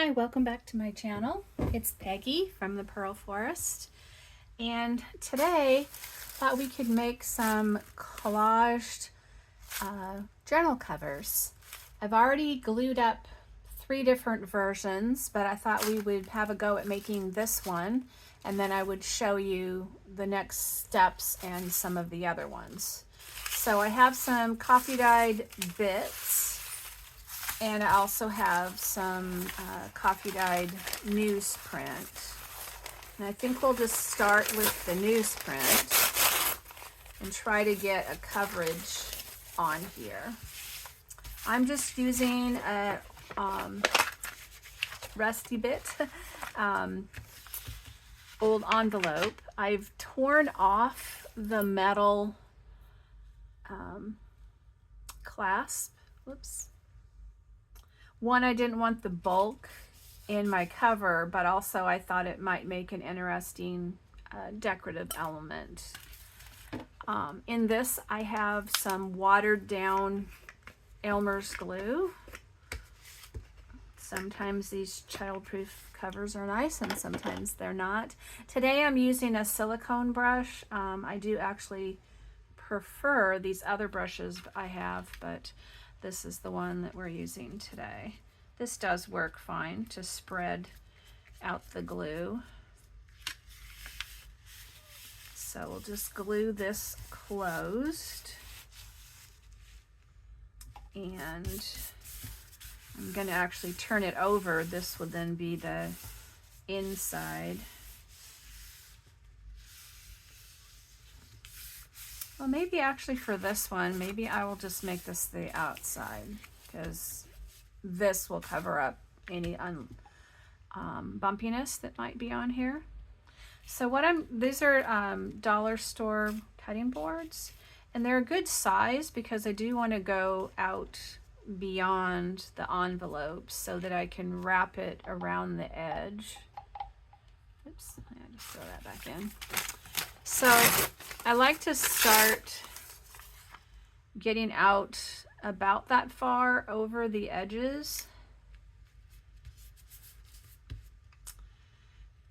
Hi, welcome back to my channel. It's Peggy from the Pearl Forest, and today thought we could make some collaged journal covers. I've already glued up 3 different versions, but I thought we would have a go at making this one, and then I would show you the next steps and some of the other ones. So I have some coffee dyed bits, and I also have some coffee dyed newsprint. And I think we'll just start with the newsprint and try to get a coverage on here. I'm just using a rusty bit old envelope. I've torn off the metal clasp. Whoops. One, I didn't want the bulk in my cover, but also I thought it might make an interesting decorative element. In this, I have some watered down Elmer's glue. Sometimes these childproof covers are nice and sometimes they're not. Today I'm using a silicone brush. I do actually prefer these other brushes I have, but this is the one that we're using today. This does work fine to spread out the glue. So we'll just glue this closed. And I'm going to actually turn it over. This would then be the inside. Well, maybe actually for this one, maybe I will just make this the outside, because this will cover up any bumpiness that might be on here. So these are dollar store cutting boards, and they're a good size because I do want to go out beyond the envelope so that I can wrap it around the edge. Oops, I just throw that back in. So I like to start getting out about that far over the edges.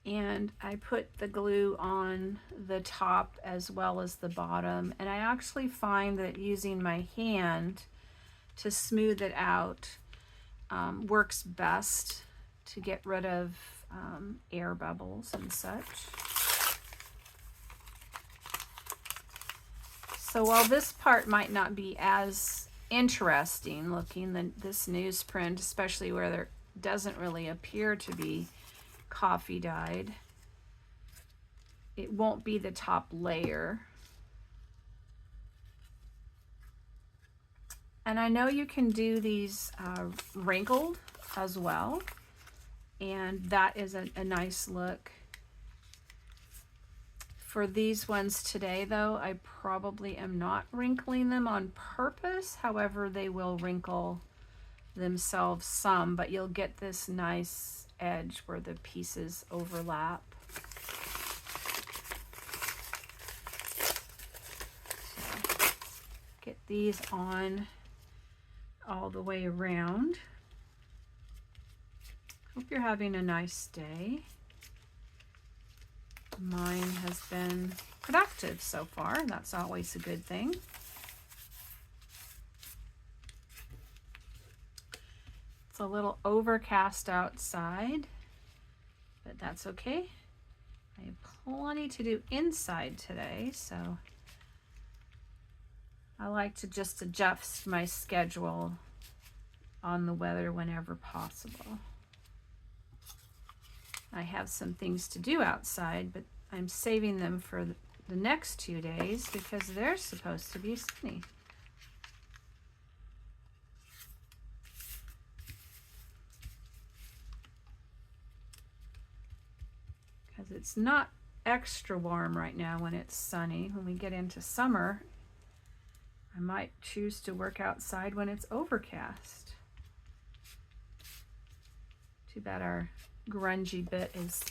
And I put the glue on the top as well as the bottom. And I actually find that using my hand to smooth it out works best to get rid of air bubbles and such. So while this part might not be as interesting looking than this newsprint, especially where there doesn't really appear to be coffee dyed, it won't be the top layer. And I know you can do these wrinkled as well, and that is a nice look. For these ones today, though, I probably am not wrinkling them on purpose. However, they will wrinkle themselves some, but you'll get this nice edge where the pieces overlap. So, get these on all the way around. Hope you're having a nice day. Mine has been productive so far. That's always a good thing. It's a little overcast outside, but that's okay. I have plenty to do inside today, so I like to just adjust my schedule on the weather whenever possible. I have some things to do outside, but I'm saving them for the next 2 days because they're supposed to be sunny. Because it's not extra warm right now when it's sunny. When we get into summer, I might choose to work outside when it's overcast. Too bad our grungy bit is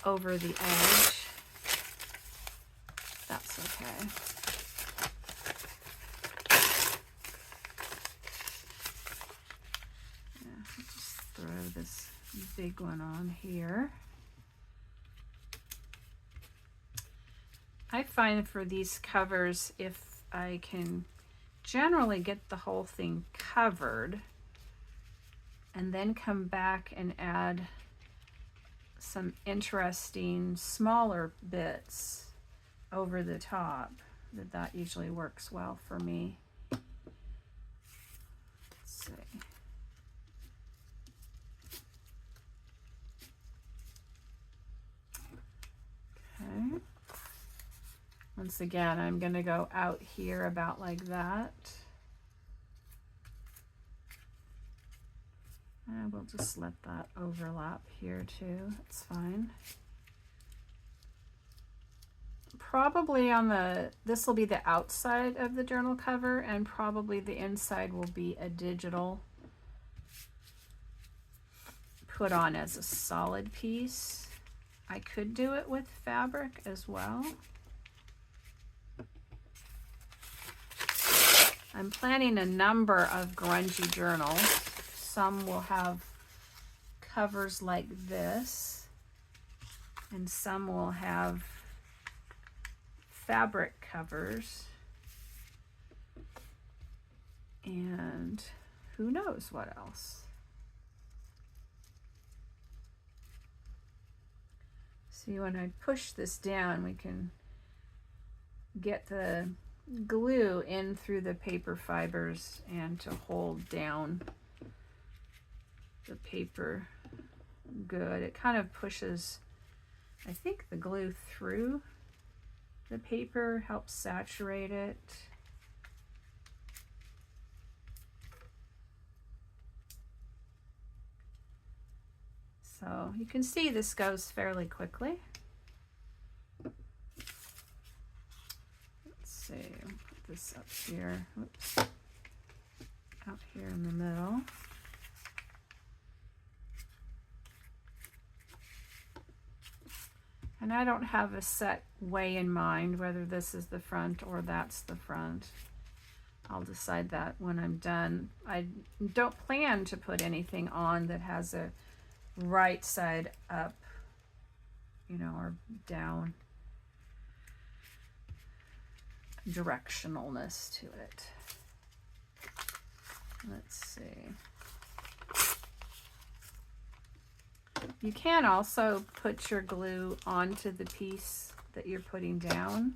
over the edge. That's okay. Yeah, I'll just throw this big one on here. I find for these covers, if I can generally get the whole thing covered and then come back and add some interesting smaller bits over the top, that usually works well for me. Let's see. Okay. Once again, I'm going to go out here about like that. And we'll just let that overlap here too. That's fine. Probably on this will be the outside of the journal cover, and probably the inside will be a digital put on as a solid piece. I could do it with fabric as well. I'm planning a number of grungy journals. Some will have covers like this, and some will have fabric covers, and who knows what else. See, when I push this down, we can get the glue in through the paper fibers and to hold down the paper good. It kind of pushes, I think, the glue through the paper, helps saturate it. So you can see this goes fairly quickly. Let's see, I'll put this up here. Oops. Out here in the middle. And I don't have a set way in mind, whether this is the front or that's the front. I'll decide that when I'm done. I don't plan to put anything on that has a right side up, you know, or down directionalness to it. Let's see. You can also put your glue onto the piece that you're putting down,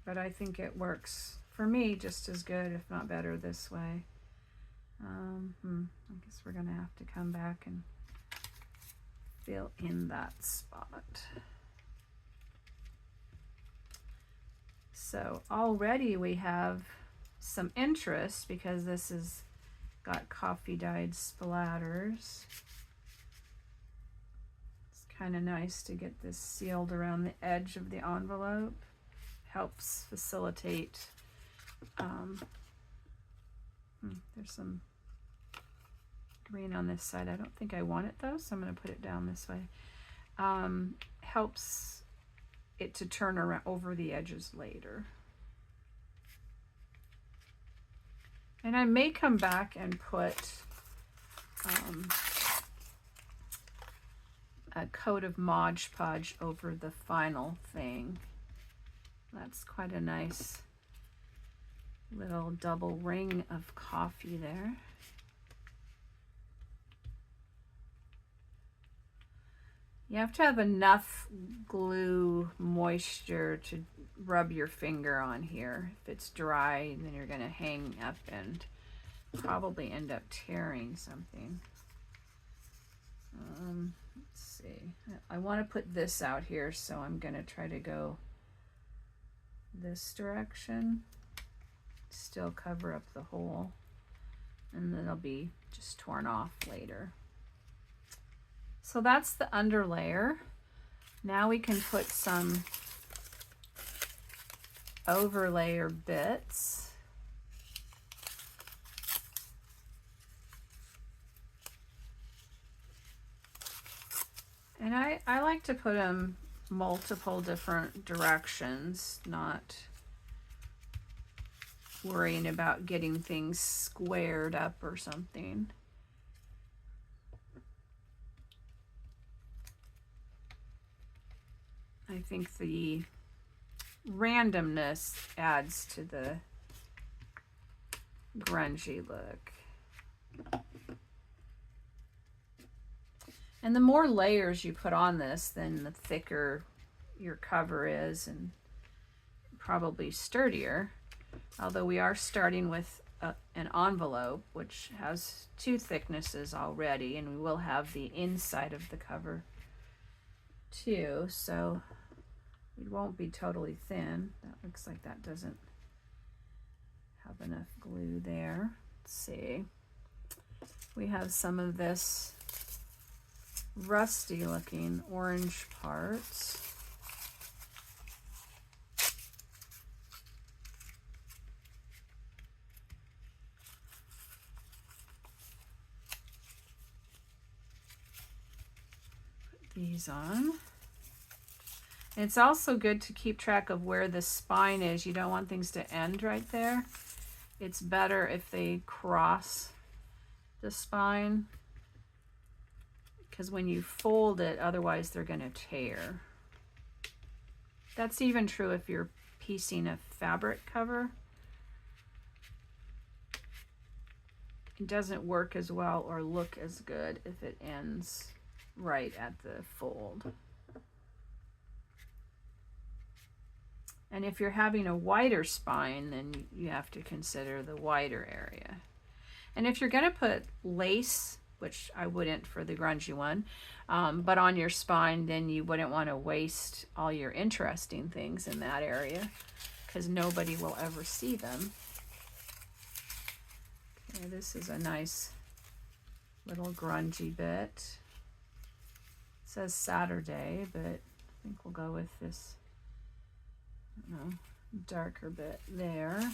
but I think it works for me just as good, if not better, this way. I guess we're gonna have to come back and fill in that spot. So already we have some interest because this is got coffee dyed splatters. It's kind of nice to get this sealed around the edge of the envelope. Helps facilitate. There's some green on this side. I don't think I want it though, so I'm going to put it down this way. Helps it to turn around over the edges later. And I may come back and put a coat of Mod Podge over the final thing. That's quite a nice little double ring of coffee there. You have to have enough glue moisture to rub your finger on here. If it's dry, then you're going to hang up and probably end up tearing something. Let's see. I want to put this out here, so I'm going to try to go this direction. Still cover up the hole, and then it'll be just torn off later. So that's the under layer. Now we can put some overlayer bits. And I like to put them multiple different directions, not worrying about getting things squared up or something. I think the randomness adds to the grungy look. And the more layers you put on this, then the thicker your cover is and probably sturdier. Although we are starting with an envelope, which has 2 thicknesses already, and we will have the inside of the cover too, so it won't be totally thin. That looks like that doesn't have enough glue there. Let's see. We have some of this rusty looking orange parts. Put these on. And it's also good to keep track of where the spine is. You don't want things to end right there. It's better if they cross the spine, because when you fold it, otherwise they're going to tear. That's even true if you're piecing a fabric cover. It doesn't work as well or look as good if it ends right at the fold. And if you're having a wider spine, then you have to consider the wider area. And if you're going to put lace, which I wouldn't for the grungy one, but on your spine, then you wouldn't want to waste all your interesting things in that area, because nobody will ever see them. Okay, this is a nice little grungy bit. It says Saturday, but I think we'll go with this, I don't know, darker bit there.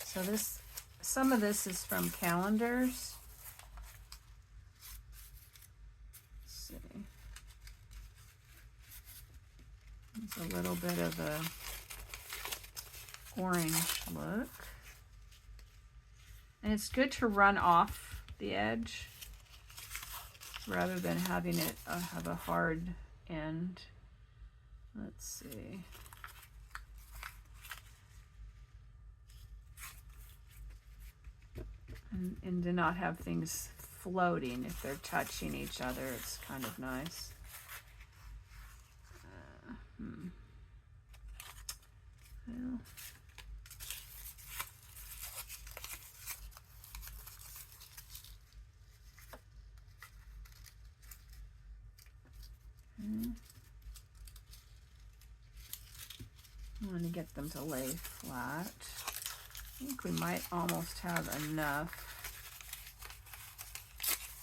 So this, some of this is from calendars. Let's see. There's a little bit of a orange look. And it's good to run off the edge rather than having it have a hard end. Let's see. And to not have things floating if they're touching each other, it's kind of nice. Well. I want to get them to lay flat. I think we might almost have enough.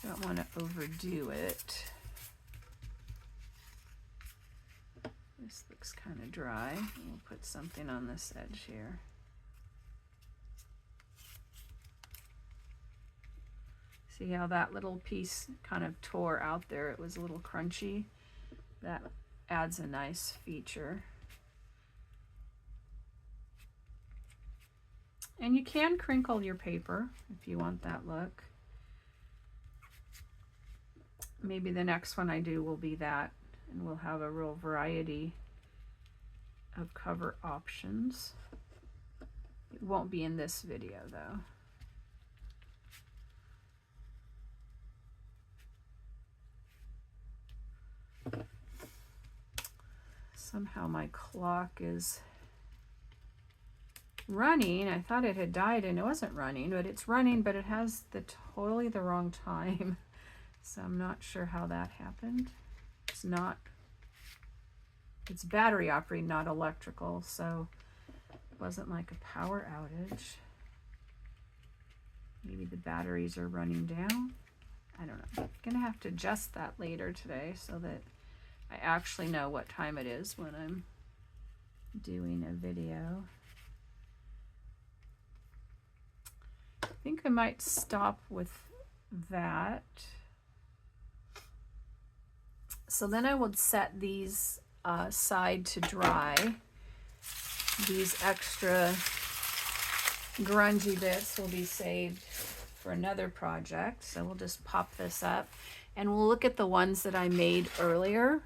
Don't want to overdo it. This looks kind of dry. We'll put something on this edge here. See how that little piece kind of tore out there? It was a little crunchy. That adds a nice feature. And you can crinkle your paper if you want that look. Maybe the next one I do will be that, and we'll have a real variety of cover options. It won't be in this video though. Somehow my clock is running. I thought it had died and it wasn't running, but it's running, but it has totally the wrong time. So I'm not sure how that happened. It's battery operated, not electrical, so it wasn't like a power outage. Maybe the batteries are running down. I don't know. I'm gonna have to adjust that later today so that I actually know what time it is when I'm doing a video. I think I might stop with that. So then I would set these aside to dry. These extra grungy bits will be saved for another project. So we'll just pop this up and we'll look at the ones that I made earlier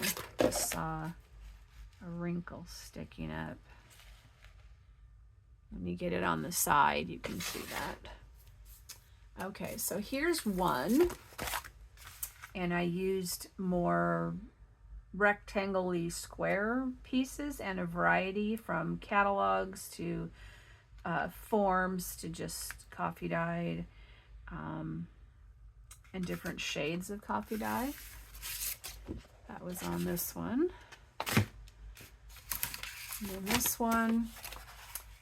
I just saw a wrinkle sticking up. When you get it on the side, you can see that. Okay, so here's one. And I used more rectangle-y square pieces and a variety from catalogs to forms to just coffee dyed and different shades of coffee dye. That was on this one. And then this one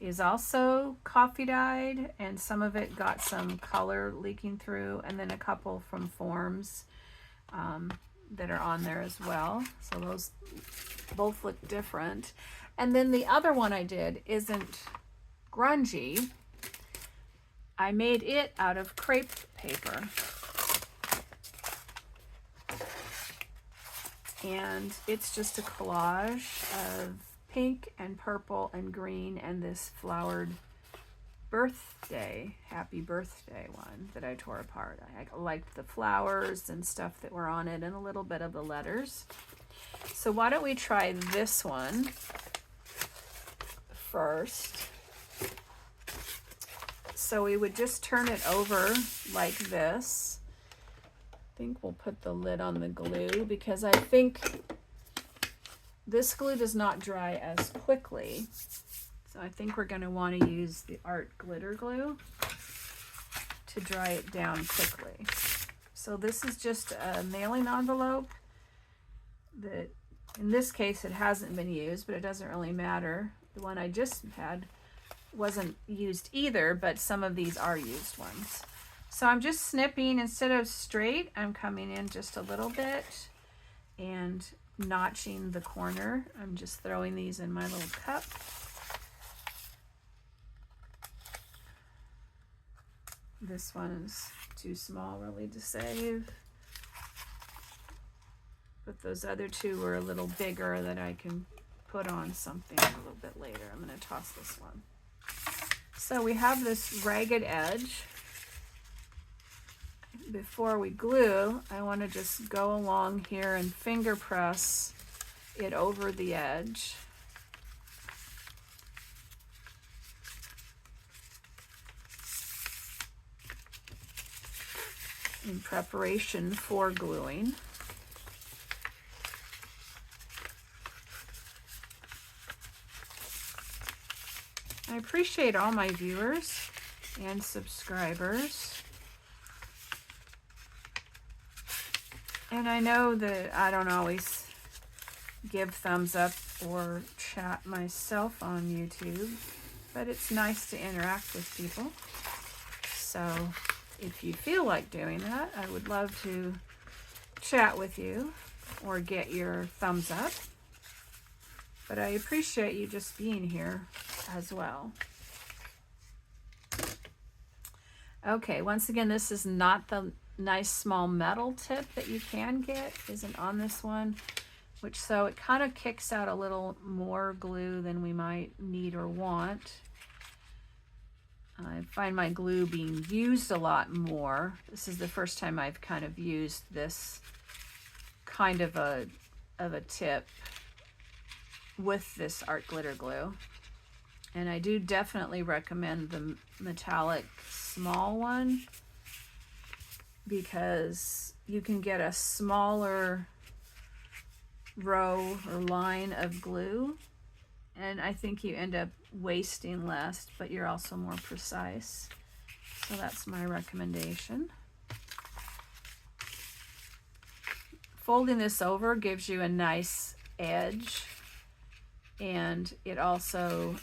is also coffee dyed, and some of it got some color leaking through, and then a couple from forms that are on there as well. So those both look different. And then the other one I did isn't grungy. I made it out of crepe paper. And it's just a collage of pink and purple and green and this flowered birthday, happy birthday one that I tore apart. I liked the flowers and stuff that were on it and a little bit of the letters. So why don't we try this one first. So we would just turn it over like this. I think we'll put the lid on the glue because I think this glue does not dry as quickly. So I think we're going to want to use the art glitter glue to dry it down quickly. So this is just a mailing envelope that, in this case, it hasn't been used, but it doesn't really matter. The one I just had wasn't used either, but some of these are used ones. So I'm just snipping, instead of straight, I'm coming in just a little bit and notching the corner. I'm just throwing these in my little cup. This one is too small really to save. But those other two were a little bigger that I can put on something a little bit later. I'm going to toss this one. So we have this ragged edge. Before we glue, I want to just go along here and finger press it over the edge. In preparation for gluing. I appreciate all my viewers and subscribers. And I know that I don't always give thumbs up or chat myself on YouTube, but it's nice to interact with people. So if you feel like doing that, I would love to chat with you or get your thumbs up. But I appreciate you just being here as well. Okay, once again, this is not the nice small metal tip that you can get, isn't on this one, which so it kind of kicks out a little more glue than we might need or want. I find my glue being used a lot more. This is the first time I've kind of used this kind of a tip with this art glitter glue. And I do definitely recommend the metallic small one because you can get a smaller row or line of glue, and I think you end up wasting less, but you're also more precise. So that's my recommendation. Folding this over gives you a nice edge, and it also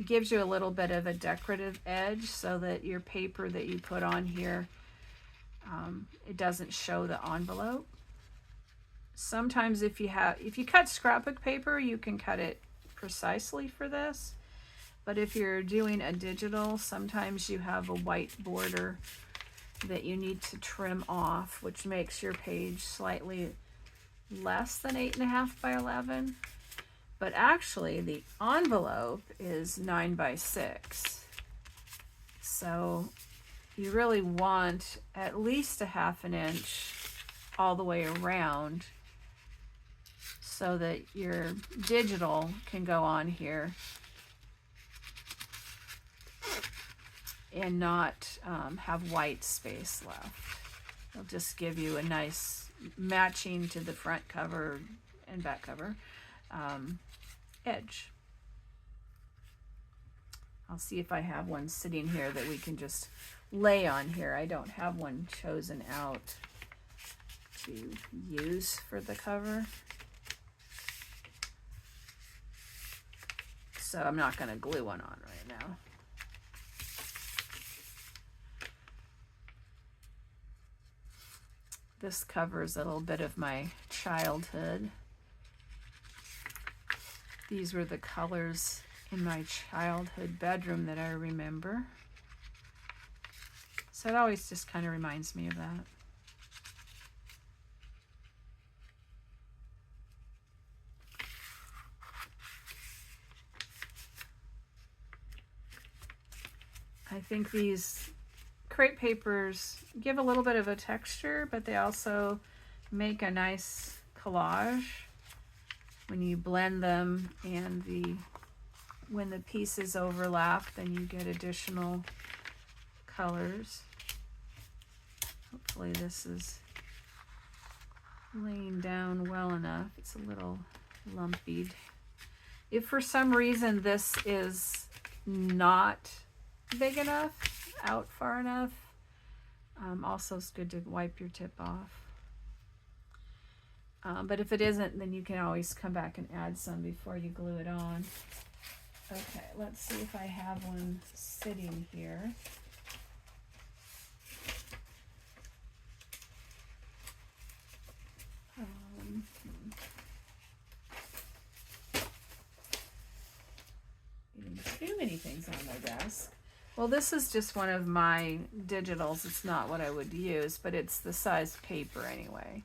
gives you a little bit of a decorative edge so that your paper that you put on here, it doesn't show the envelope. Sometimes if you cut scrapbook paper, you can cut it precisely for this, but if you're doing a digital, sometimes you have a white border that you need to trim off, which makes your page slightly less than 8.5 by 11. But actually the envelope is 9 by 6. So you really want at least a 1/2 inch all the way around so that your digital can go on here and not have white space left. It'll just give you a nice matching to the front cover and back cover edge. I'll see if I have one sitting here that we can just lay on here. I don't have one chosen out to use for the cover, so I'm not going to glue one on right now. This covers a little bit of my childhood. These were the colors in my childhood bedroom that I remember. So it always just kind of reminds me of that. I think these crepe papers give a little bit of a texture, but they also make a nice collage when you blend them, and when the pieces overlap, then you get additional colors. Hopefully this is laying down well enough. It's a little lumpy. If for some reason this is not big enough, out far enough, also it's good to wipe your tip off. But if it isn't, then you can always come back and add some before you glue it on. Okay, let's see if I have one sitting here. Too many things on my desk. Well, this is just one of my digitals. It's not what I would use, but it's the size paper anyway.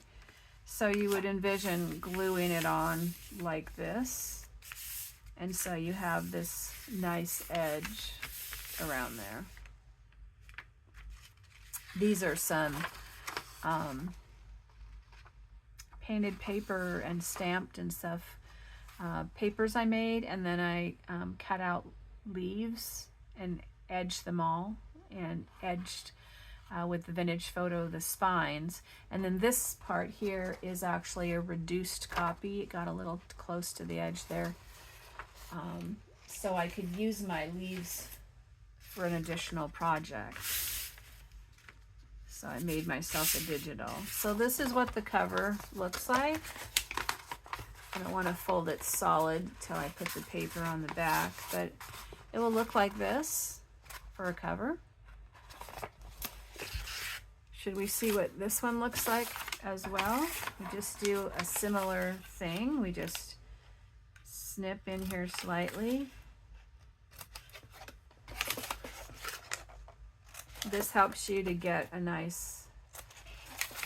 So you would envision gluing it on like this. And so you have this nice edge around there. These are some painted paper and stamped and stuff papers I made, and then I cut out leaves and edged them all, and edged with the vintage photo the spines. And then this part here is actually a reduced copy. It got a little close to the edge there. So I could use my leaves for an additional project. So I made myself a digital. So this is what the cover looks like. I don't want to fold it solid till I put the paper on the back, but it will look like this for a cover. Should we see what this one looks like as well? We just do a similar thing. We just snip in here slightly. This helps you to get a nice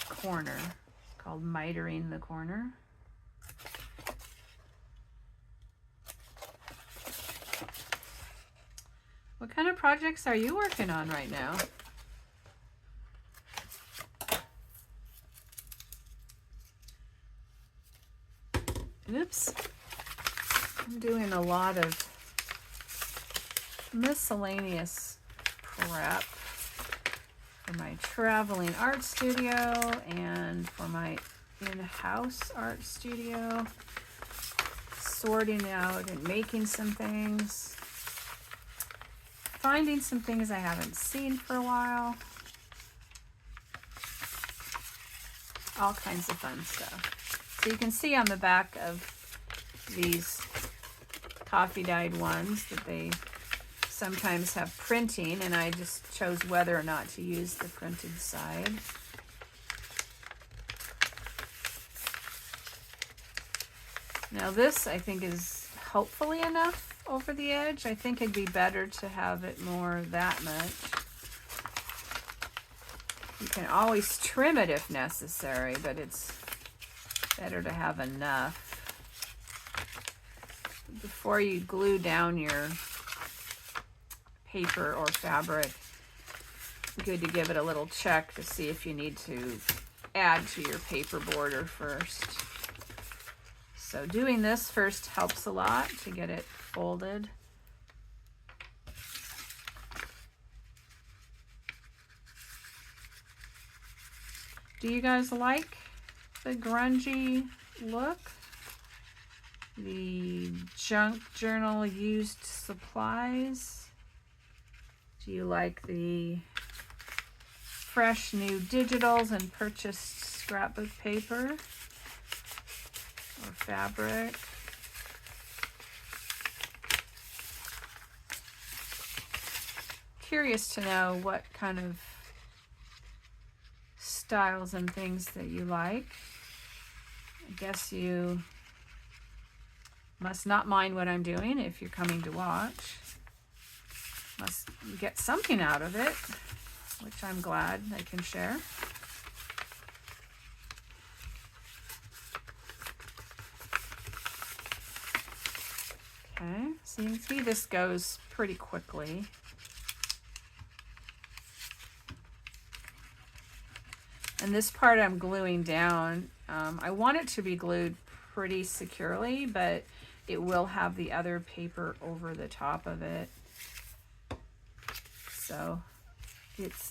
corner, called mitering the corner. What kind of projects are you working on right now? Oops. I'm doing a lot of miscellaneous prep for my traveling art studio and for my in-house art studio. Sorting out and making some things. Finding some things I haven't seen for a while. All kinds of fun stuff. So you can see on the back of these coffee dyed ones that they sometimes have printing, and I just chose whether or not to use the printed side. Now this I think is hopefully enough over the edge. I think it'd be better to have it more that much. You can always trim it if necessary, but it's better to have enough. Before you glue down your paper or fabric, good to give it a little check to see if you need to add to your paper border first. So doing this first helps a lot to get it folded. Do you guys like the grungy look? The junk journal used supplies? Do you like the fresh new digitals and purchased scrapbook paper or fabric? Curious to know what kind of styles and things that you like. I guess you must not mind what I'm doing if you're coming to watch. Must get something out of it, which I'm glad I can share. Okay, so you can see this goes pretty quickly. And this part I'm gluing down. I want it to be glued pretty securely, but it will have the other paper over the top of it. So it's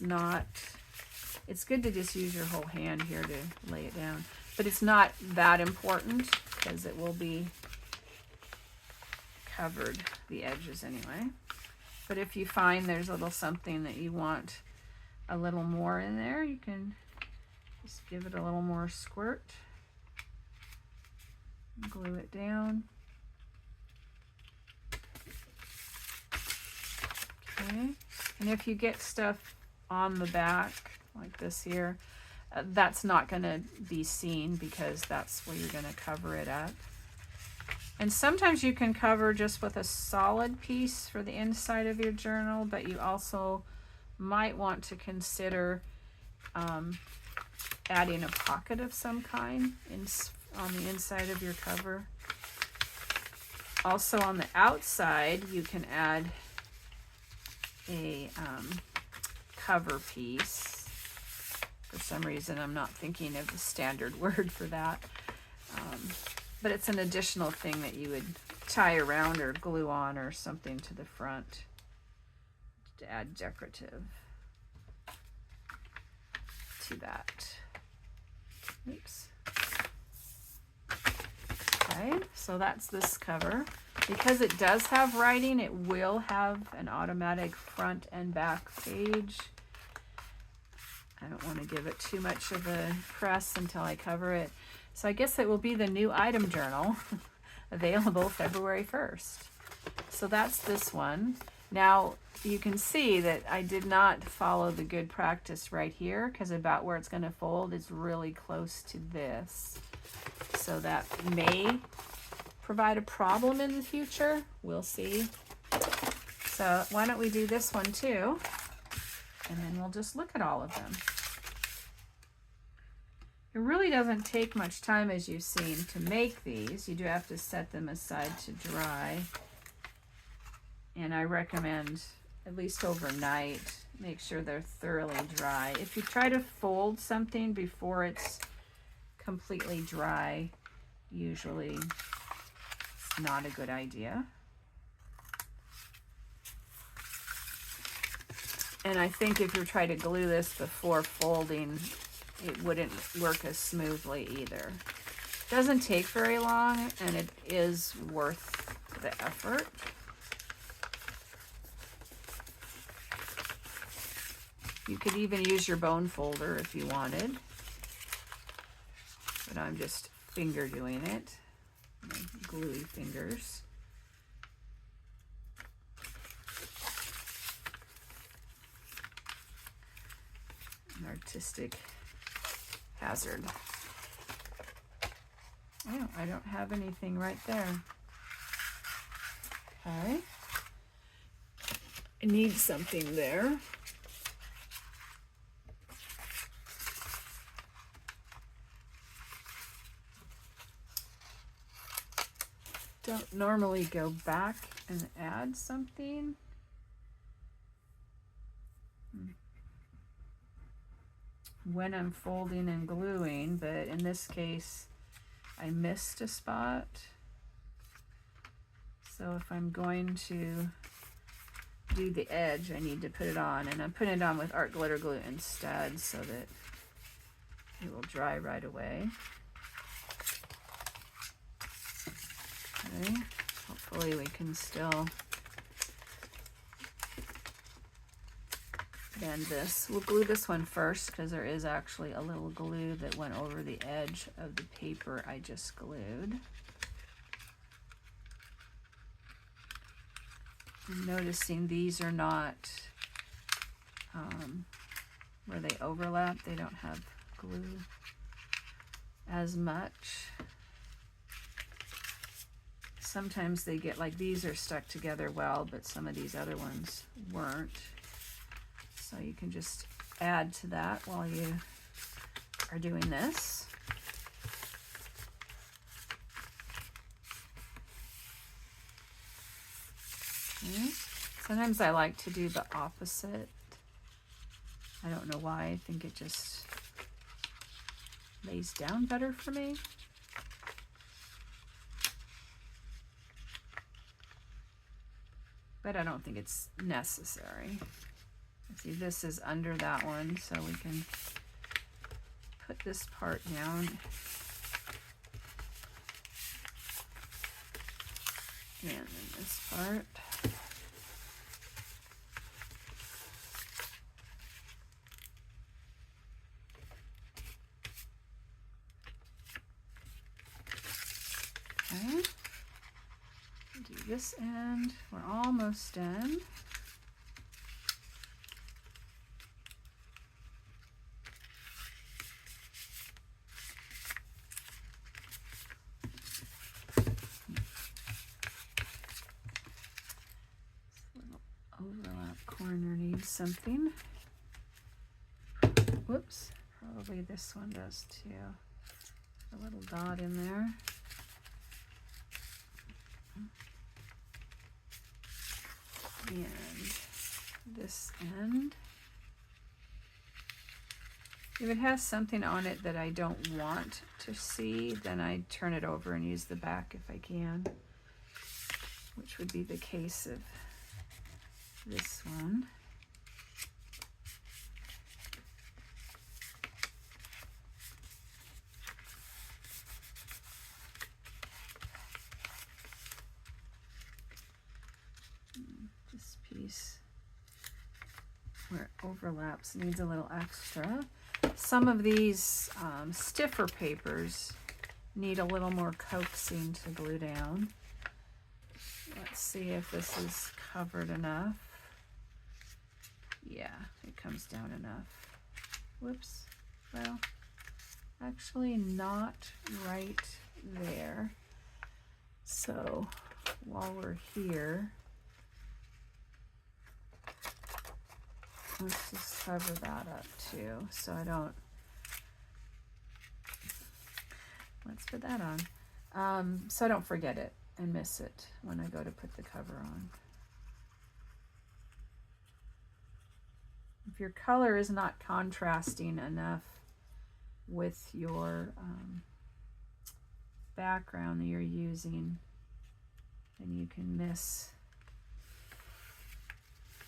good to just use your whole hand here to lay it down. But it's not that important because it will be covered, the edges anyway. But if you find there's a little something that you want a little more in there, you can just give it a little more squirt. Glue it down. Okay, and if you get stuff on the back like this here, that's not going to be seen because that's where you're going to cover it up. And sometimes you can cover just with a solid piece for the inside of your journal, but you also might want to consider adding a pocket of some kind on the inside of your cover. Also on the outside, you can add a cover piece. For some reason, I'm not thinking of the standard word for that. But it's an additional thing that you would tie around or glue on or something to the front to add decorative to that. Oops. Okay, so that's this cover. Because it does have writing, it will have an automatic front and back page. I don't want to give it too much of a press until I cover it. So I guess it will be the new item journal, available February 1st. So that's this one. Now you can see that I did not follow the good practice right here because about where it's going to fold is really close to this. So that may provide a problem in the future. We'll see. So why don't we do this one too? And then we'll just look at all of them. It really doesn't take much time, as you've seen, to make these. You do have to set them aside to dry. And I recommend at least overnight, make sure they're thoroughly dry. If you try to fold something before it's completely dry, usually it's not a good idea. And I think if you try to glue this before folding, it wouldn't work as smoothly either. It doesn't take very long, and it is worth the effort. You could even use your bone folder if you wanted, but I'm just finger doing it, my gluey fingers. An artistic hazard. Oh, I don't have anything right there. Okay. I need something there. Don't normally go back and add something. When I'm folding and gluing, but in this case I missed a spot. So if I'm going to do the edge, I need to put it on, and I'm putting it on with art glitter glue instead so that it will dry right away. Okay, hopefully we can still bend this. We'll glue this one first because there is actually a little glue that went over the edge of the paper I just glued. I'm noticing these are not where they overlap. They don't have glue as much. Sometimes they get like these are stuck together well, but some of these other ones weren't. So you can just add to that while you are doing this. Okay. Sometimes I like to do the opposite. I don't know why. I think it just lays down better for me. But I don't think it's necessary. See, this is under that one, so we can put this part down. And then this part. Okay. Do this end. We're almost done. Overlap corner needs something. Whoops, probably this one does too. A little dot in there. And this end. If it has something on it that I don't want to see, then I turn it over and use the back if I can, which would be the case of this one. This piece where it overlaps needs a little extra. Some of these stiffer papers need a little more coaxing to glue down. Let's see if this is covered enough. Yeah, it comes down enough. Whoops. Well, actually not right there. So while we're here, let's just cover that up too, so I don't, let's put that on, so I don't forget it and miss it when I go to put the cover on. If your color is not contrasting enough with your background that you're using, then you can miss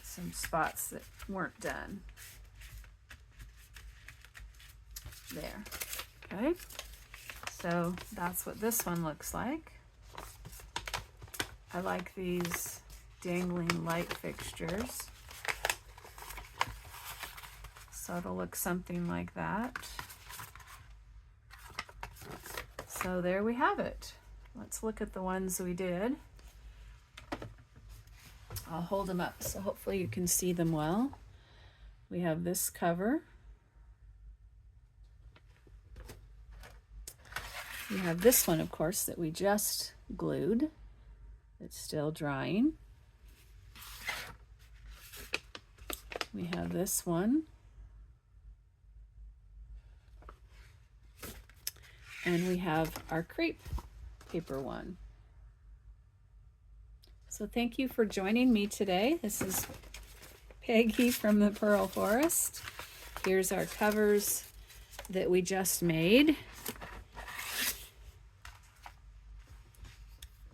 some spots that weren't done. There. Okay, so that's what this one looks like. I like these dangling light fixtures. So it'll look something like that. So there we have it. Let's look at the ones we did. I'll hold them up so hopefully you can see them well. We have this cover. We have this one, of course, that we just glued. It's still drying. We have this one. And we have our crepe paper one. So thank you for joining me today. This is Peggy from the Pearl Forest. Here's our covers that we just made.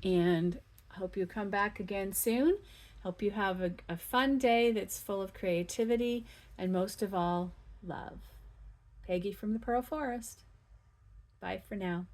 And I hope you come back again soon. Hope you have a fun day that's full of creativity and most of all, love. Peggy from the Pearl Forest. Bye for now.